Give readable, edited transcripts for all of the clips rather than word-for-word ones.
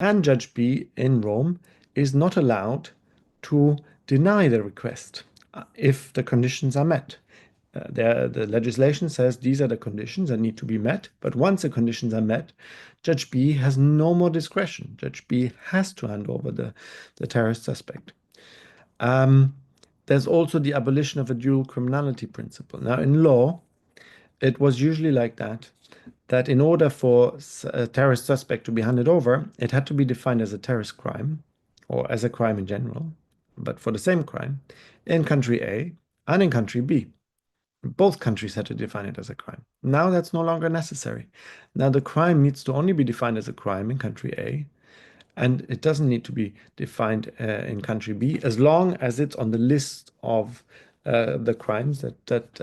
And Judge B in Rome is not allowed to deny the request if the conditions are met. The legislation says these are the conditions that need to be met, but once the conditions are met, Judge B has no more discretion. Judge B has to hand over the terrorist suspect. Um, there's also the abolition of a dual criminality principle. Now, in law, it was usually like that in order for a terrorist suspect to be handed over, it had to be defined as a terrorist crime or as a crime in general, but for the same crime in country A and in country B. Both countries had to define it as a crime. Now that's no longer necessary. Now the crime needs to only be defined as a crime in country A, and it doesn't need to be defined in country B as long as it's on the list of the crimes that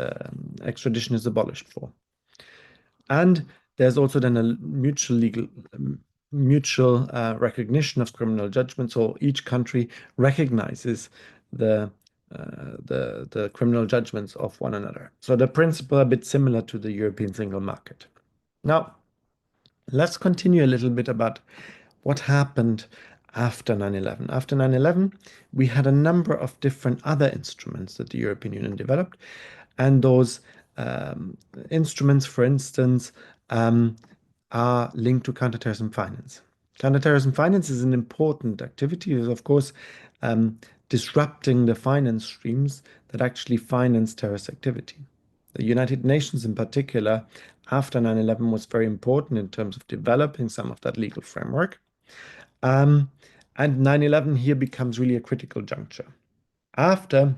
extradition is abolished for. And there's also then a mutual recognition of criminal judgment. So each country recognizes the the criminal judgments of one another. So the principle a bit similar to the European single market. Now, let's continue a little bit about what happened after 9/11. After 9/11, we had a number of different other instruments that the European Union developed, and those um, instruments, for instance, um, are linked to counterterrorism finance. Counterterrorism finance is an important activity, is of course um, disrupting the finance streams that actually finance terrorist activity. The United Nations, in particular, after 9/11, was very important in terms of developing some of that legal framework. Um, and 9/11 here becomes really a critical juncture. After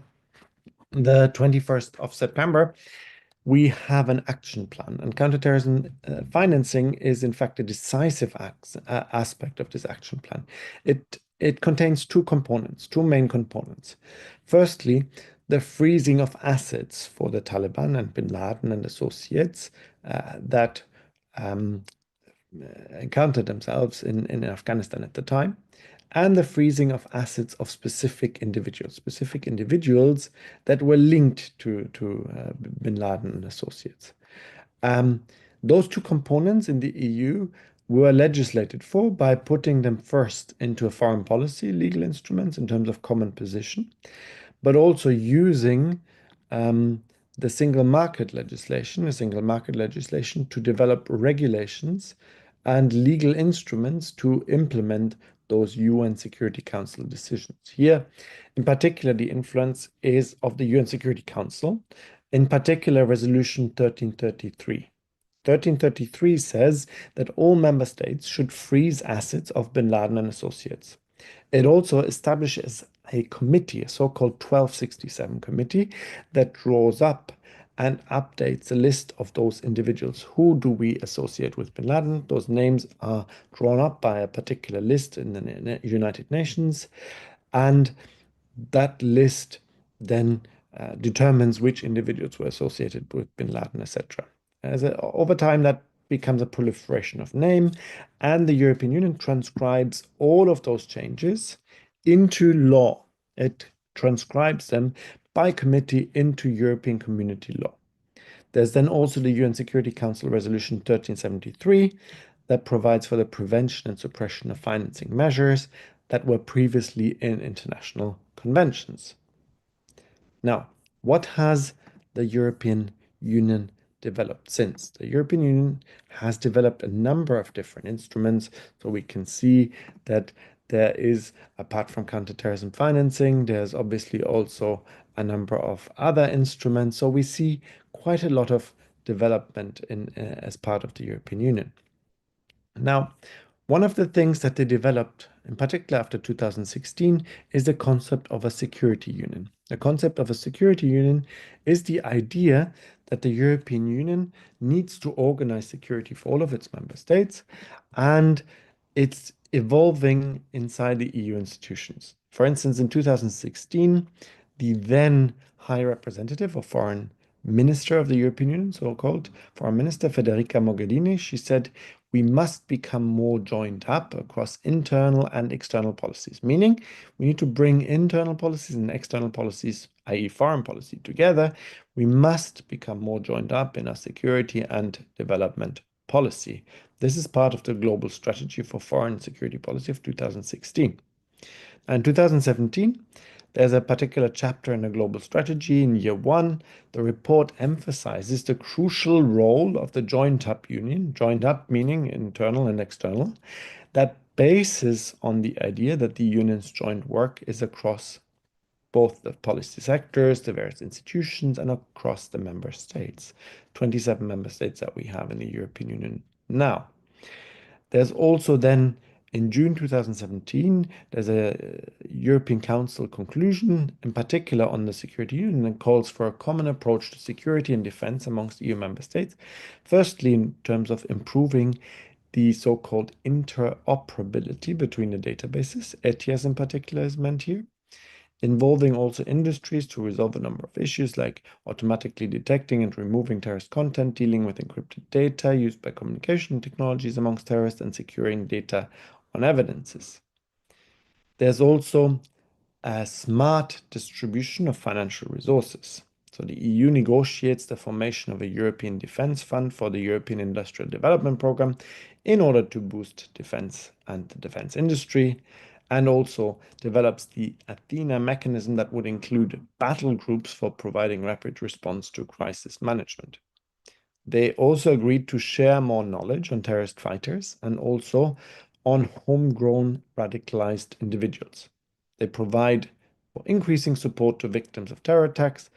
the 21st of September, we have an action plan, and counterterrorism financing is, in fact, a decisive aspect of this action plan. It contains two components, two main components. Firstly, the freezing of assets for the Taliban and bin Laden and associates that um, encountered themselves in Afghanistan at the time, and the freezing of assets of specific individuals that were linked to bin Laden and associates. Um, those two components in the EU were legislated for by putting them first into a foreign policy legal instruments in terms of common position, but also using um, the single market legislation to develop regulations and legal instruments to implement those UN Security Council decisions. Here, in particular, the influence is of the UN Security Council, in particular, Resolution 1333. 1333 says that all member states should freeze assets of bin Laden and associates. It also establishes a committee, a so-called 1267 committee, that draws up and updates the list of those individuals. Who do we associate with bin Laden? Those names are drawn up by a particular list in the United Nations, and that list then determines which individuals were associated with bin Laden, etc. Over time, that becomes a proliferation of name, and the European Union transcribes all of those changes into law. It transcribes them by committee into European Community law. There's then also the UN Security Council Resolution 1373 that provides for the prevention and suppression of financing measures that were previously in international conventions. Now, what has the European Union developed since? The European Union has developed a number of different instruments. So we can see that there is, apart from counterterrorism financing, there's obviously also a number of other instruments. So we see quite a lot of development as part of the European Union. Now, one of the things that they developed, in particular after 2016, is the concept of a security union. The concept of a security union is the idea that the European Union needs to organize security for all of its member states, and it's evolving inside the EU institutions. For instance, in 2016, the then High Representative or Foreign Minister of the European Union, so-called Foreign Minister Federica Mogherini, she said, we must become more joined up across internal and external policies, meaning we need to bring internal policies and external policies, i.e. foreign policy, together. We must become more joined up in our security and development policy. This is part of the Global Strategy for Foreign Security Policy of 2016. And 2017, there's a particular chapter in the global strategy. In year one, the report emphasizes the crucial role of the Joint Up Union, joint up meaning internal and external, that bases on the idea that the union's joint work is across both the policy sectors, the various institutions, and across the member states, 27 member states that we have in the European Union now. There's also then in June 2017, there's a European Council conclusion, in particular on the security union, and calls for a common approach to security and defense amongst EU member states. Firstly, in terms of improving the so-called interoperability between the databases, ETIAS in particular is meant here, involving also industries to resolve a number of issues like automatically detecting and removing terrorist content, dealing with encrypted data used by communication technologies amongst terrorists, and securing data on evidences. There's also a smart distribution of financial resources. So the EU negotiates the formation of a European Defence Fund for the European Industrial Development Programme in order to boost defence and the defence industry, and also develops the Athena mechanism that would include battle groups for providing rapid response to crisis management. They also agreed to share more knowledge on terrorist fighters and also on homegrown radicalized individuals. They provide for increasing support to victims of terror attacks,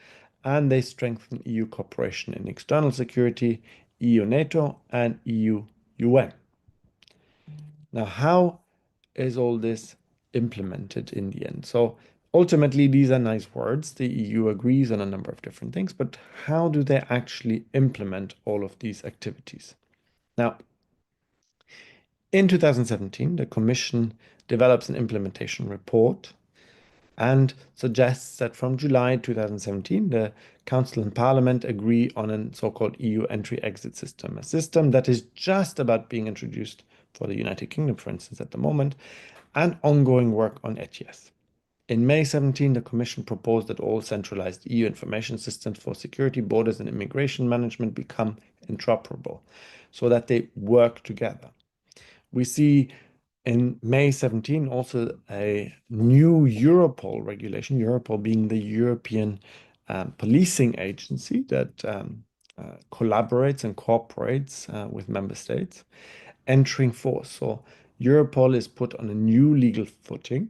and they strengthen EU cooperation in external security, EU-NATO, and EU-UN. Now, how is all this implemented in the end? So ultimately, these are nice words. The EU agrees on a number of different things, but how do they actually implement all of these activities? Now, in 2017, the Commission develops an implementation report and suggests that from July 2017, the Council and Parliament agree on a so-called EU entry-exit system, a system that is just about being introduced for the United Kingdom, for instance, at the moment, and ongoing work on ETIAS. In May 17, the Commission proposed that all centralized EU information systems for security, borders, and immigration management become interoperable so that they work together. We see in May 17 also a new Europol regulation, Europol being the European policing agency that collaborates and cooperates with member states, entering force. So Europol is put on a new legal footing.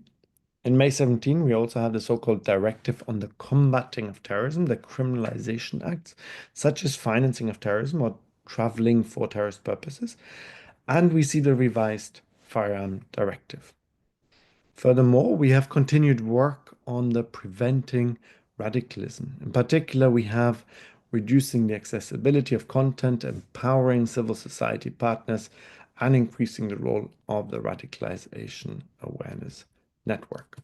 In May 17, we also have the so-called Directive on the Combating of Terrorism, the Criminalization Acts, such as financing of terrorism or traveling for terrorist purposes. And we see the revised Firearm Directive. Furthermore, we have continued work on the preventing radicalism. In particular, we have reducing the accessibility of content, empowering civil society partners, and increasing the role of the Radicalization Awareness Network.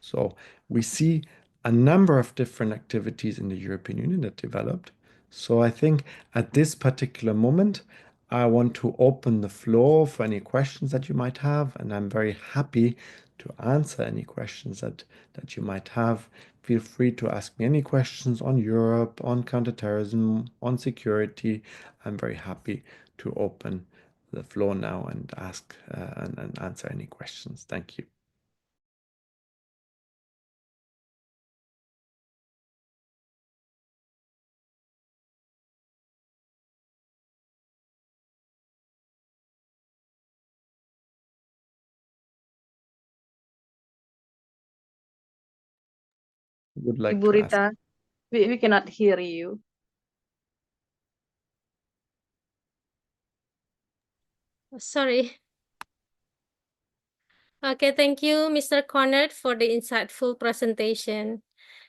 So we see a number of different activities in the European Union that developed. So I think at this particular moment, I want to open the floor for any questions that you might have, and I'm very happy to answer any questions that you might have. Feel free to ask me any questions on Europe, on counterterrorism, on security. I'm very happy to open the floor now and ask and answer any questions. Thank you. Would like Ibu to ask. Rita, we cannot hear you. Sorry. Okay, thank you, Mr. Conrad, for the insightful presentation.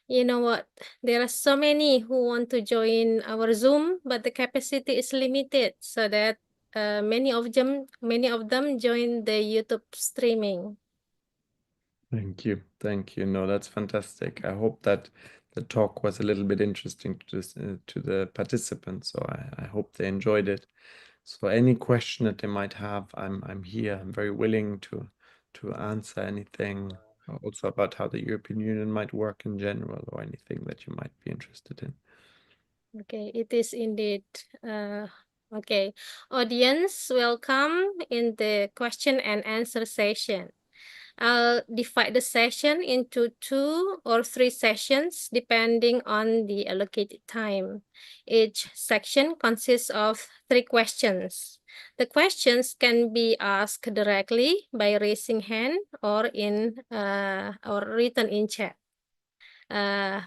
You know what? There are so many who want to join our Zoom, but the capacity is limited, so that many of them join the YouTube streaming. Thank you. Thank you. No, that's fantastic. I hope that the talk was a little bit interesting to the participants. So I hope they enjoyed it. So any question that they might have, I'm here. I'm very willing to answer anything, also about how the European Union might work in general, or anything that you might be interested in. Okay, it is indeed Okay, audience, welcome in the question and answer session. I'll divide the session into 2 or 3 sessions depending on the allocated time. Each section consists of 3 questions. The questions can be asked directly by raising hand or written in chat.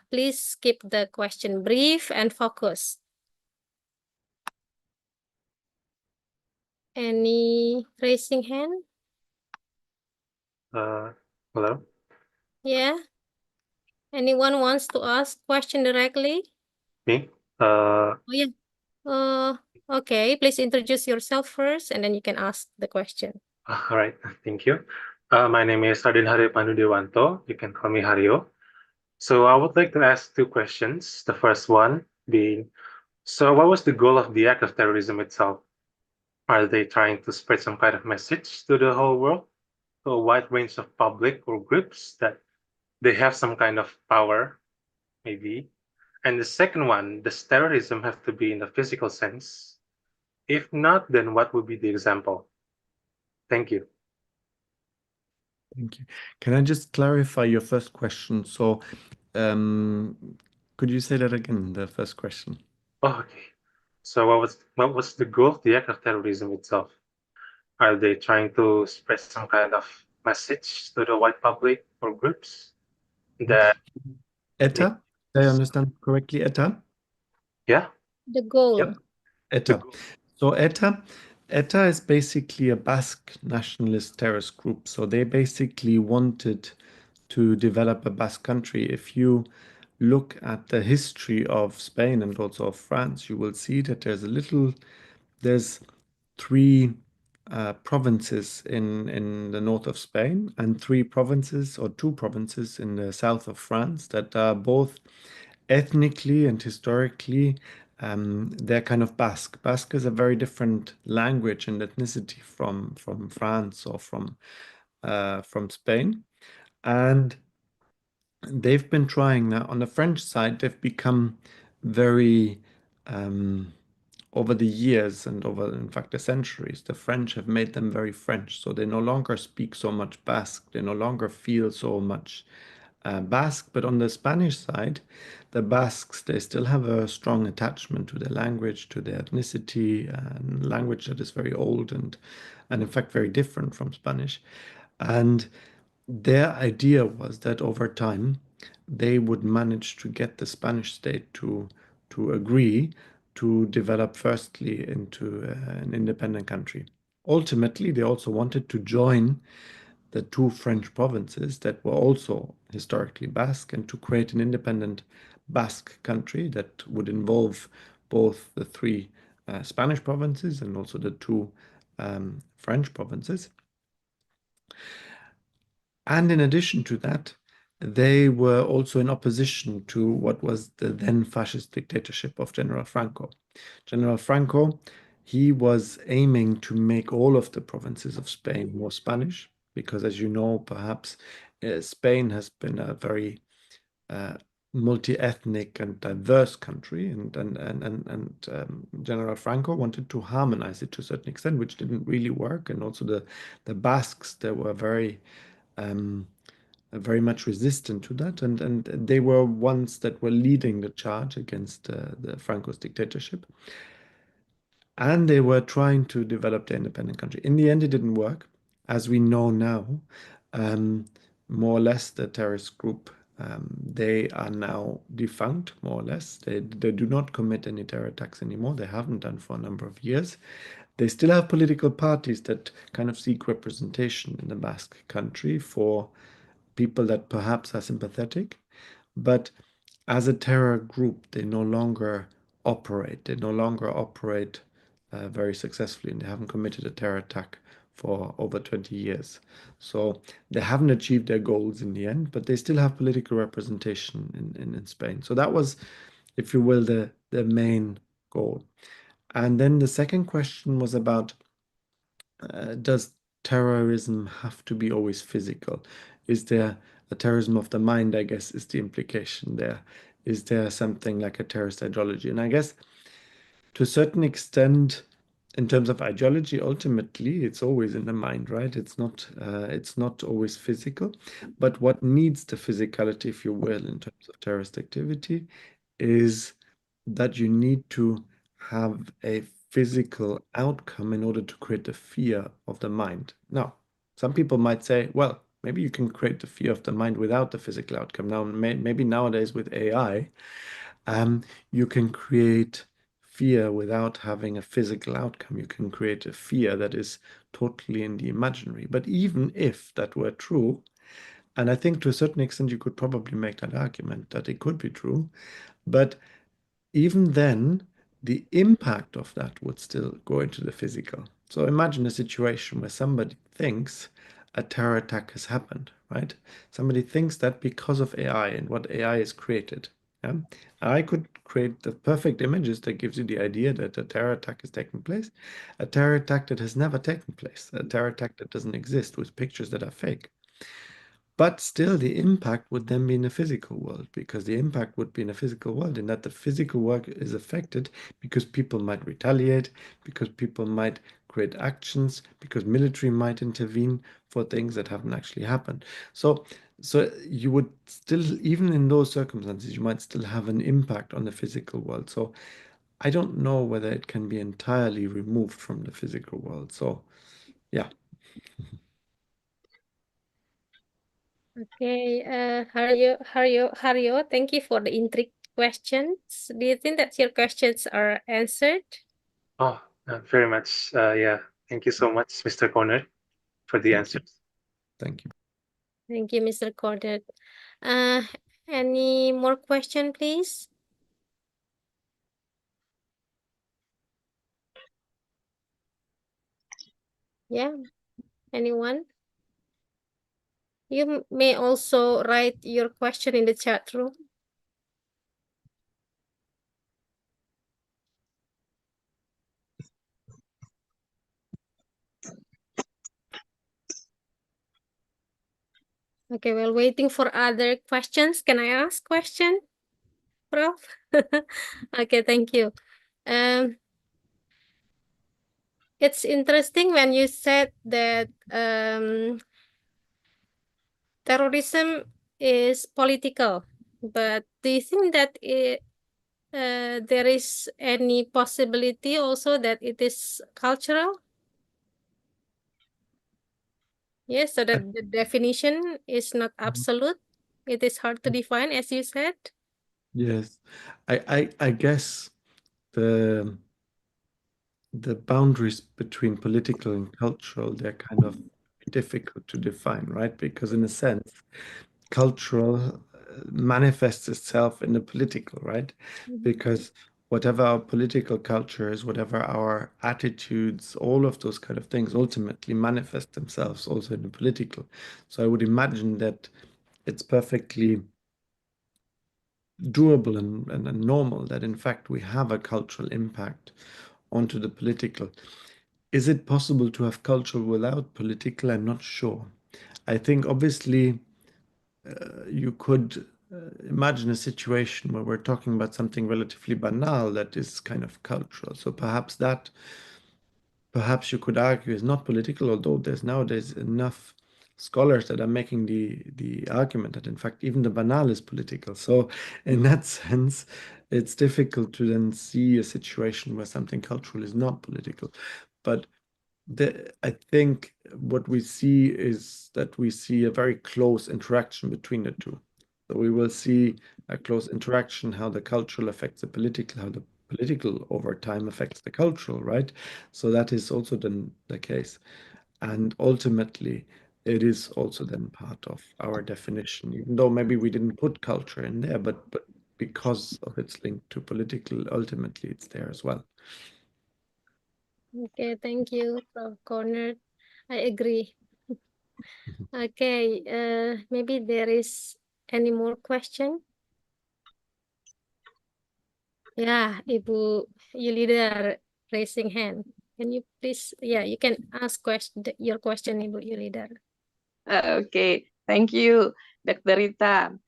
Please keep the question brief and focused. Any raising hand? Hello? Yeah. Anyone wants to ask question directly? Me? Oh, yeah. Okay. Please introduce yourself first, and then you can ask the question. All right, thank you. My name is Radin Haryo Pandudewanto. You can call me Haryo. So I would like to ask 2 questions. The first one being, so what was the goal of the act of terrorism itself? Are they trying to spread some kind of message to the whole world, to a wide range of public or groups that they have some kind of power, maybe? And the second one, does terrorism have to be in the physical sense? If not, then what would be the example? Thank you. Thank you. Can I just clarify your first question? So, could you say that again, the first question? Oh, okay. So what was the goal of the act of terrorism itself? Are they trying to spread some kind of message to the wide public or groups that ETA? Did I understand correctly, ETA? yeah? The goal. Yep. ETA. So ETA is basically a Basque nationalist terrorist group. So they basically wanted to develop a Basque country. If you look at the history of Spain and also of France, you will see that there's 3 provinces in the north of Spain and 3 provinces or 2 provinces in the south of France that are both ethnically and historically they're kind of Basque. Basque is a very different language and ethnicity from France or from Spain, and they've been trying now on the French side. They've become very over the years and over, in fact, the centuries, the French have made them very French. So they no longer speak so much Basque. They no longer feel so much Basque. But on the Spanish side, the Basques, they still have a strong attachment to their language, to their ethnicity, and language that is very old and in fact, very different from Spanish. And their idea was that over time, they would manage to get the Spanish state to agree to develop firstly into an independent country. Ultimately, they also wanted to join the 2 French provinces that were also historically Basque and to create an independent Basque country that would involve both the 3 Spanish provinces and also the 2 French provinces. And in addition to that, they were also in opposition to what was the then fascist dictatorship of General Franco. General Franco, he was aiming to make all of the provinces of Spain more Spanish, because as you know, perhaps Spain has been a very multi-ethnic and diverse country, and General Franco wanted to harmonize it to a certain extent, which didn't really work. And also the Basques, they were very much resistant to that, and they were ones that were leading the charge against the Franco's dictatorship. And they were trying to develop the independent country. In the end, it didn't work. As we know now, more or less the terrorist group, they are now defunct, more or less. They do not commit any terror attacks anymore. They haven't done for a number of years. They still have political parties that kind of seek representation in the Basque country for people that perhaps are sympathetic, but as a terror group, they no longer operate. They no longer operate very successfully, and they haven't committed a terror attack for over 20 years. So they haven't achieved their goals in the end, but they still have political representation in Spain. So that was, if you will, the main goal. And then the second question was about does terrorism have to be always physical? Is there a terrorism of the mind, I guess, is the implication there? Is there something like a terrorist ideology? And I guess to a certain extent, in terms of ideology, ultimately, it's always in the mind, right? It's not always physical. But what needs the physicality, if you will, in terms of terrorist activity, is that you need to have a physical outcome in order to create the fear of the mind. Now, some people might say, well, maybe you can create the fear of the mind without the physical outcome. Now, maybe nowadays with AI, you can create fear without having a physical outcome. You can create a fear that is totally in the imaginary. But even if that were true, and I think to a certain extent you could probably make that argument that it could be true, but even then, the impact of that would still go into the physical. So imagine a situation where somebody thinks a terror attack has happened, right? Somebody thinks that because of AI and what AI has created. Yeah? I could create the perfect images that gives you the idea that a terror attack is taking place, a terror attack that has never taken place, a terror attack that doesn't exist with pictures that are fake. But still, the impact would then be in the physical world, because the impact would be in the physical world, in that the physical work is affected because people might retaliate, because people might create actions, because military might intervene for things that haven't actually happened. So you would still, even in those circumstances, you might still have an impact on the physical world. So I don't know whether it can be entirely removed from the physical world. So yeah. Okay, Haryo, thank you for the intrigue questions. Do you think that your questions are answered? Oh, very much. Yeah. Thank you so much, Mr. Corner, for the answers. Thank you. Thank you, Mr. Cordet. Any more question, please? Yeah, anyone? You may also write your question in the chat room. Okay, while waiting for other questions, can I ask question, Prof? Okay, thank you. It's interesting when you said that terrorism is political, but do you think that there is any possibility also that it is cultural? Yes, so that the definition is not absolute. It is hard to define, as you said. Yes, I guess the boundaries between political and cultural, they're kind of difficult to define, right? Because in a sense, cultural manifests itself in the political, right? Because whatever our political culture is, whatever our attitudes, all of those kind of things ultimately manifest themselves also in the political. So I would imagine that it's perfectly doable and normal that in fact we have a cultural impact onto the political. Is it possible to have culture without political? I'm not sure. I think obviously you could imagine a situation where we're talking about something relatively banal that is kind of cultural. So perhaps you could argue is not political, although there's nowadays enough scholars that are making the argument that in fact even the banal is political. So in that sense, it's difficult to then see a situation where something cultural is not political. But I think what we see is that we see a very close interaction between the two. So we will see a close interaction, how the cultural affects the political, how the political over time affects the cultural, right? So that is also then the case. And ultimately, it is also then part of our definition, even though maybe we didn't put culture in there, but because of its link to political, ultimately it's there as well. Okay, thank you, Prof. Corner. I agree. Okay, maybe there is any more question? Yeah, Ibu Yulida raising hand. Can you please, yeah, you can ask your question, Ibu Yulida. Okay, thank you, Dr. Rita.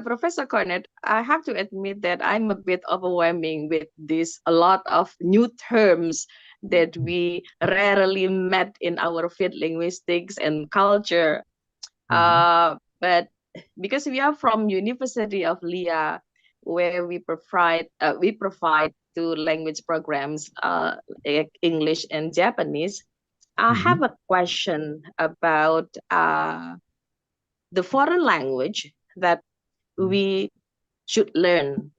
Professor Cornet, I have to admit that I'm a bit overwhelming with this, a lot of new terms that we rarely met in our field, linguistics and culture. But because we are from University of Lea, where we provide two language programs, like English and Japanese. I have a question about the foreign language that we should learn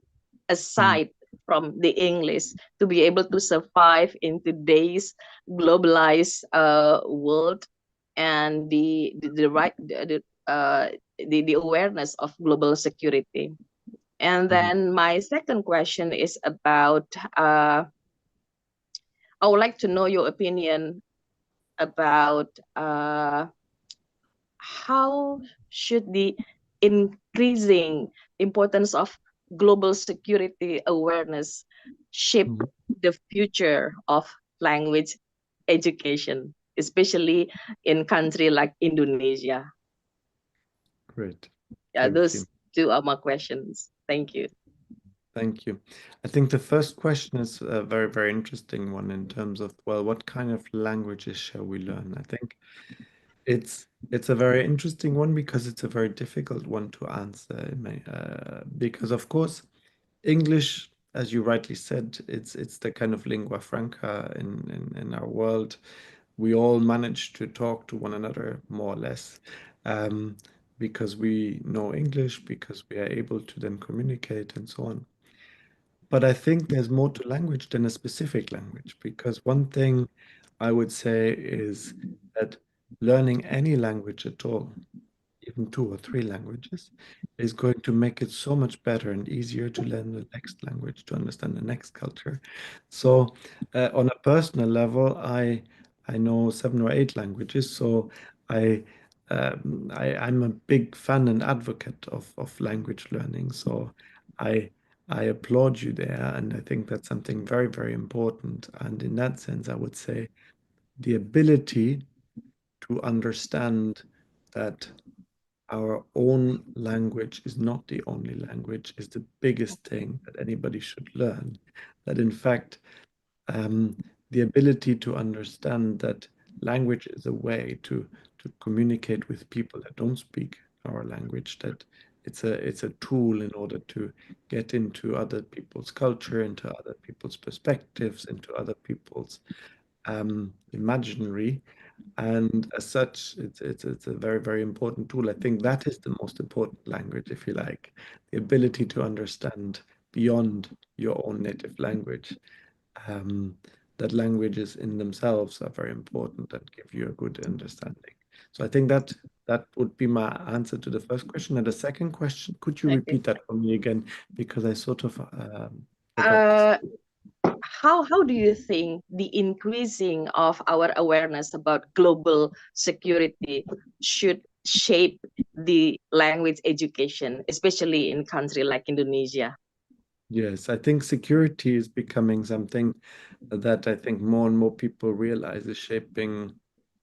aside from the English to be able to survive in today's globalized world, and the awareness of global security. And then my second question is about I would like to know your opinion about how should the increasing importance of global security awareness shape the future of language education, especially in country like Indonesia? Great. Yeah, Thank those you. two are my questions. Thank you. Thank you. I think the first question is a very, very interesting one in terms of, well, what kind of languages shall we learn? I think it's a very interesting one because it's a very difficult one to answer. Because of course, English, as you rightly said, it's the kind of lingua franca in our world. We all manage to talk to one another more or less, because we know English, because we are able to then communicate and so on. But I think there's more to language than a specific language, because one thing I would say is that learning any language at all, even two or three languages, is going to make it so much better and easier to learn the next language, to understand the next culture. So, on a personal level, I know 7 or 8 languages, so I I'm a big fan and advocate of language learning. So I I applaud you there, and I think that's something very, very important. And in that sense, I would say the ability to understand that our own language is not the only language is the biggest thing that anybody should learn. That in fact, the ability to understand that language is a way to communicate with people that don't speak our language, that it's a tool in order to get into other people's culture, into other people's perspectives, into other people's imaginary. And as such, it's a very, very important tool. I think that is the most important language, if you like, the ability to understand beyond your own native language. That languages in themselves are very important and give you a good understanding. So I think that would be my answer to the first question. And the second question, could you Okay. repeat that for me again? Because I sort of forgot. How do you think the increasing of our awareness about global security should shape the language education, especially in country like Indonesia? Yes, I think security is becoming something that I think more and more people realize is shaping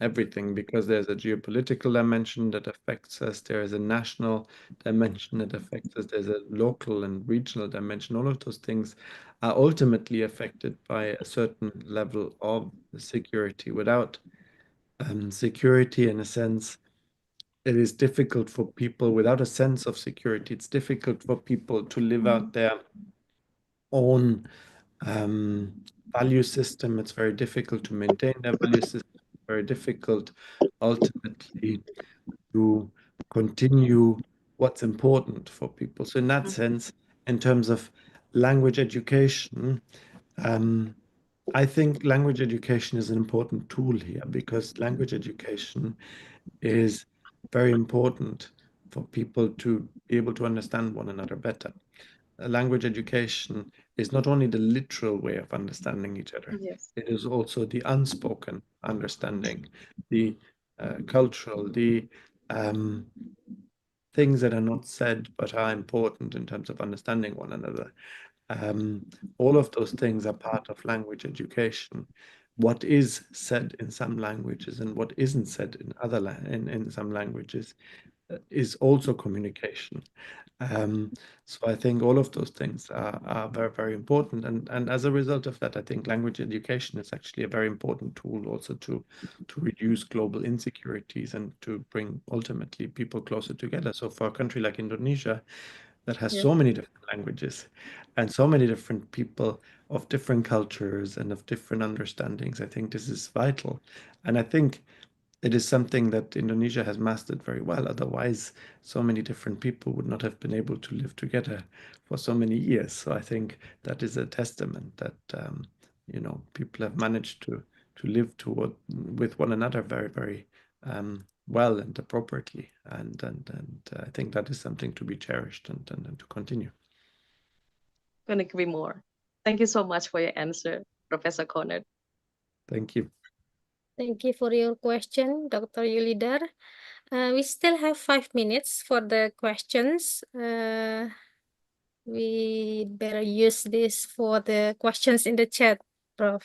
everything, because there's a geopolitical dimension that affects us, there is a national dimension that affects us, there's a local and regional dimension. All of those things are ultimately affected by a certain level of security. Without security, in a sense, it is difficult for people, without a sense of security, it's difficult for people to live out their own value system. It's very difficult to maintain their value system. Very difficult ultimately to continue what's important for people. So in that sense, in terms of language education, I think language education is an important tool here, because language education is very important for people to be able to understand one another better. Language education is not only the literal way of understanding each other, Yes. it is also the unspoken understanding, the cultural, the things that are not said but are important in terms of understanding one another. All of those things are part of language education. What is said in some languages and what isn't said in in some languages is also communication. So I think all of those things are very, very important. And as a result of that, I think language education is actually a very important tool also to reduce global insecurities and to bring ultimately people closer together. So for a country like Indonesia that has Yeah. so many different languages and so many different people of different cultures and of different understandings, I think this is vital. And I think it is something that Indonesia has mastered very well. Otherwise, so many different people would not have been able to live together for so many years. So I think that is a testament that people have managed to live with one another very, very well and appropriately. And I think that is something to be cherished and to continue. Couldn't agree more. Thank you so much for your answer, Professor Conrad. Thank you. Thank you for your question, Dr. Yulidar. We still have 5 minutes for the questions. We better use this for the questions in the chat, Prof.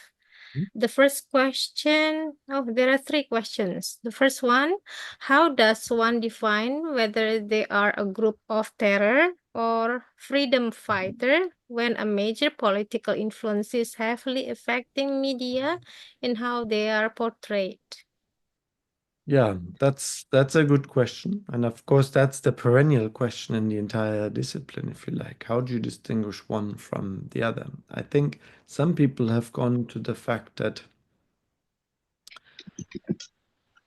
The first question, there are 3 questions. The first one, how does one define whether they are a group of terror or freedom fighter when a major political influence is heavily affecting media and how they are portrayed? Yeah, that's a good question. And of course, that's the perennial question in the entire discipline, if you like. How do you distinguish one from the other? I think some people have gone to the fact that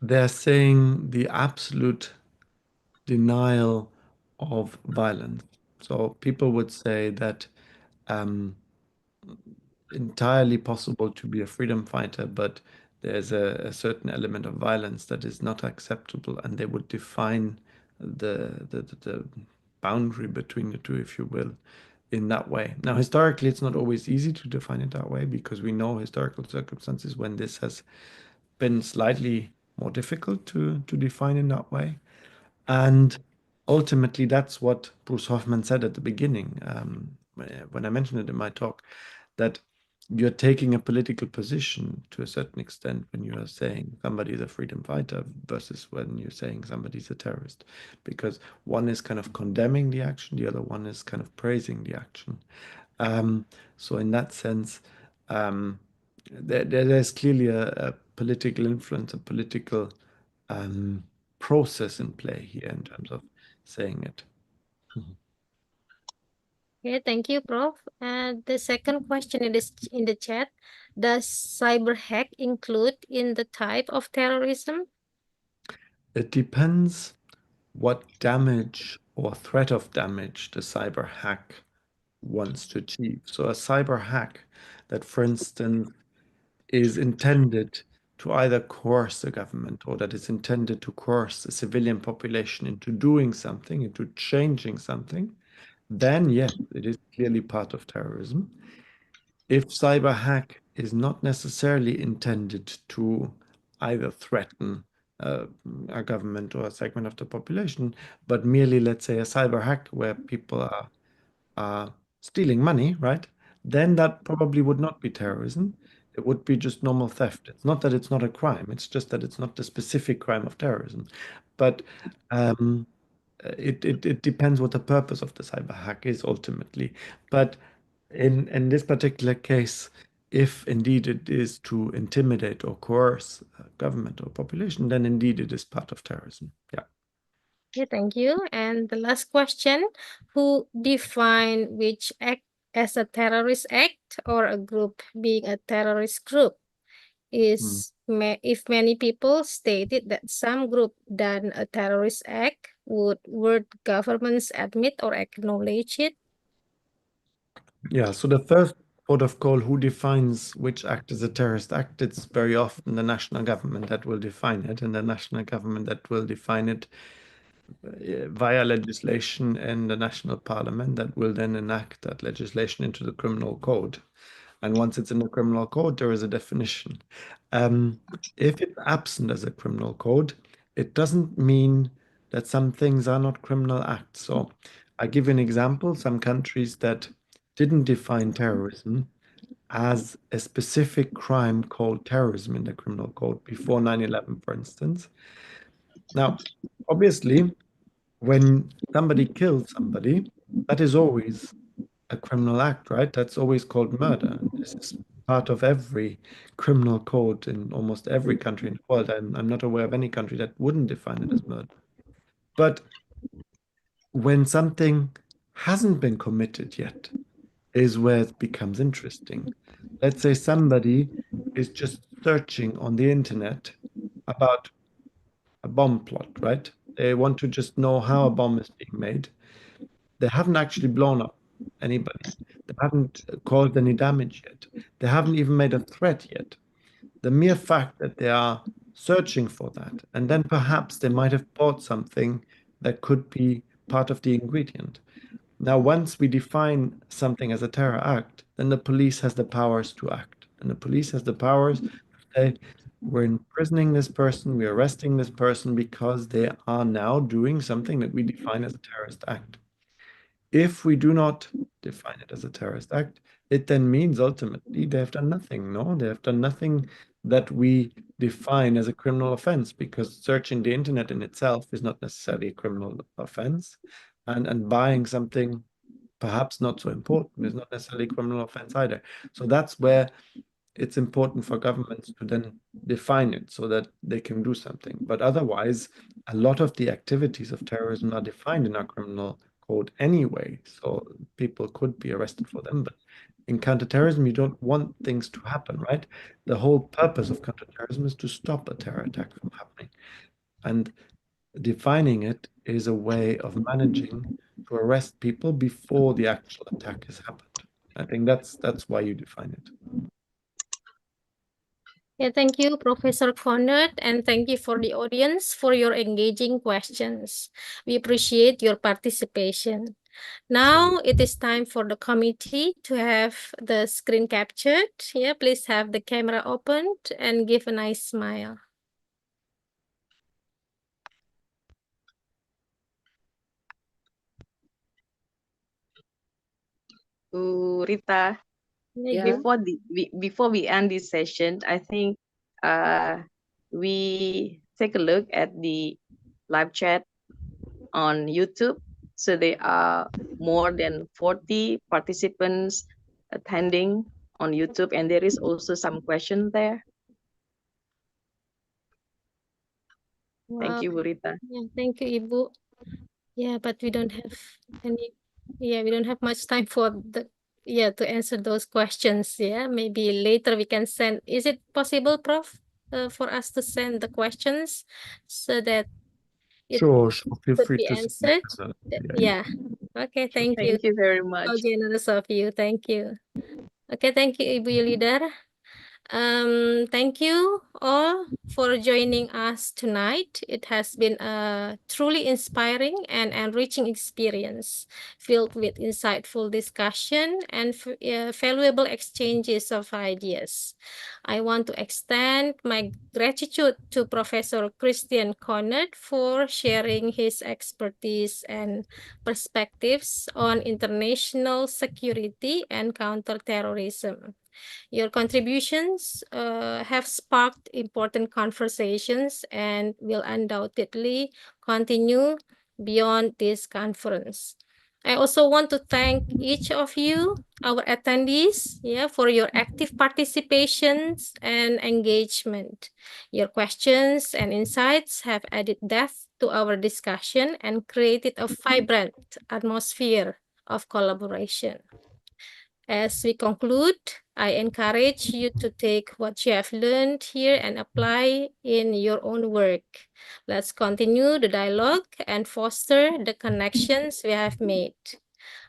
they're saying the absolute denial of violence. So people would say that entirely possible to be a freedom fighter, but there's a certain element of violence that is not acceptable, and they would define the boundary between the two, if you will, in that way. Now, historically, it's not always easy to define it that way because we know historical circumstances when this has been slightly more difficult to define in that way. And ultimately, that's what Bruce Hoffman said at the beginning, when I mentioned it in my talk, that you're taking a political position to a certain extent when you are saying somebody is a freedom fighter versus when you're saying somebody's a terrorist, because one is kind of condemning the action, the other one is kind of praising the action. So in that sense, there's clearly a political influence, a political process in play here in terms of saying it. Okay, thank you, Prof. And the second question in the chat, does cyber hack include in the type of terrorism? It depends what damage or threat of damage the cyber hack wants to achieve. So a cyber hack that, for instance, is intended to either coerce the government or that is intended to coerce the civilian population into doing something, into changing something, then yes, it is clearly part of terrorism. If cyber hack is not necessarily intended to either threaten a government or a segment of the population, but merely, let's say, a cyber hack where people are stealing money, right? Then that probably would not be terrorism. It would be just normal theft. It's not that it's not a crime. It's just that it's not the specific crime of terrorism. But it depends what the purpose of the cyber hack is ultimately. But in this particular case, if indeed it is to intimidate or coerce a government or population, then indeed it is part of terrorism. Yeah. Okay, thank you. And the last question, who define which act as a terrorist act or a group being a terrorist group? If many people stated that some group done a terrorist act, would governments admit or acknowledge it? Yeah, so the first port of call, who defines which act is a terrorist act? It's very often the national government that will define it, and the national government that will define it via legislation in the national parliament that will then enact that legislation into the criminal code. And once it's in the criminal code, there is a definition. If it's absent as a criminal code, it doesn't mean that some things are not criminal acts. So I give you an example. Some countries that didn't define terrorism as a specific crime called terrorism in the criminal code before 9/11, for instance. Now, obviously, when somebody kills somebody, that is always a criminal act, right? That's always called murder. This is part of every criminal code in almost every country in the world. I'm not aware of any country that wouldn't define it as murder. But when something hasn't been committed yet, is where it becomes interesting. Let's say somebody is just searching on the internet about a bomb plot, right? They want to just know how a bomb is being made. They haven't actually blown up anybody. They haven't caused any damage yet. They haven't even made a threat yet. The mere fact that they are searching for that, and then perhaps they might have bought something that could be part of the ingredient. Now, once we define something as a terror act, then the police has the powers to act. And the police has the powers to say, we're imprisoning this person, we're arresting this person because they are now doing something that we define as a terrorist act. If we do not define it as a terrorist act, it then means ultimately they have done nothing. No, they have done nothing that we define as a criminal offense, because searching the internet in itself is not necessarily a criminal offense. And buying something perhaps not so important is not necessarily a criminal offense either. So that's where it's important for governments to then define it so that they can do something. But otherwise, a lot of the activities of terrorism are defined in our criminal code anyway. So people could be arrested for them. But in counterterrorism, you don't want things to happen, right? The whole purpose of counterterrorism is to stop a terror attack from happening. And defining it is a way of managing to arrest people before the actual attack has happened. I think that's why you define it. Yeah, thank you, Professor Conrad, and thank you for the audience for your engaging questions. We appreciate your participation. Now it is time for the committee to have the screen captured. Yeah, please have the camera opened and give a nice smile. Rita, Yeah. before we end this session, I think we take a look at the live chat on YouTube. So there are more than 40 participants attending on YouTube, and there is also some question there. Thank you, Rita. Yeah, thank you, Ibu. Yeah, but we don't have we don't have much time for to answer those questions. Yeah, maybe later we can send. Is it possible, Prof, for us to send the questions so that it Sure, feel could free be to answered? Yeah. Okay, thank you. Thank you very much. How generous of you. Thank you. Okay, thank you, Ibu Yulidar. Thank you all for joining us tonight. It has been a truly inspiring and enriching experience, filled with insightful discussion and valuable exchanges of ideas. I want to extend my gratitude to Professor Christian Conrad for sharing his expertise and perspectives on international security and counterterrorism. Your contributions have sparked important conversations and will undoubtedly continue beyond this conference. I also want to thank each of you, our attendees, for your active participations and engagement. Your questions and insights have added depth to our discussion and created a vibrant atmosphere of collaboration. As we conclude, I encourage you to take what you have learned here and apply in your own work. Let's continue the dialogue and foster the connections we have made.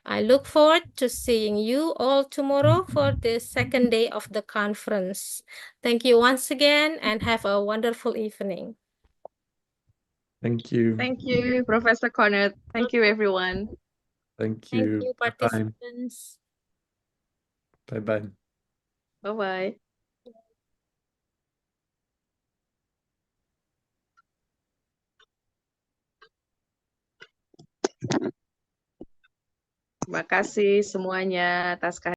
I look forward to seeing you all tomorrow for the second day of the conference. Thank you once again and have a wonderful evening. Thank you. Thank you, Professor Conrad. Thank you, everyone. Thank Thank you. you, participants. Bye-bye. Bye-bye. Terima kasih semuanya atas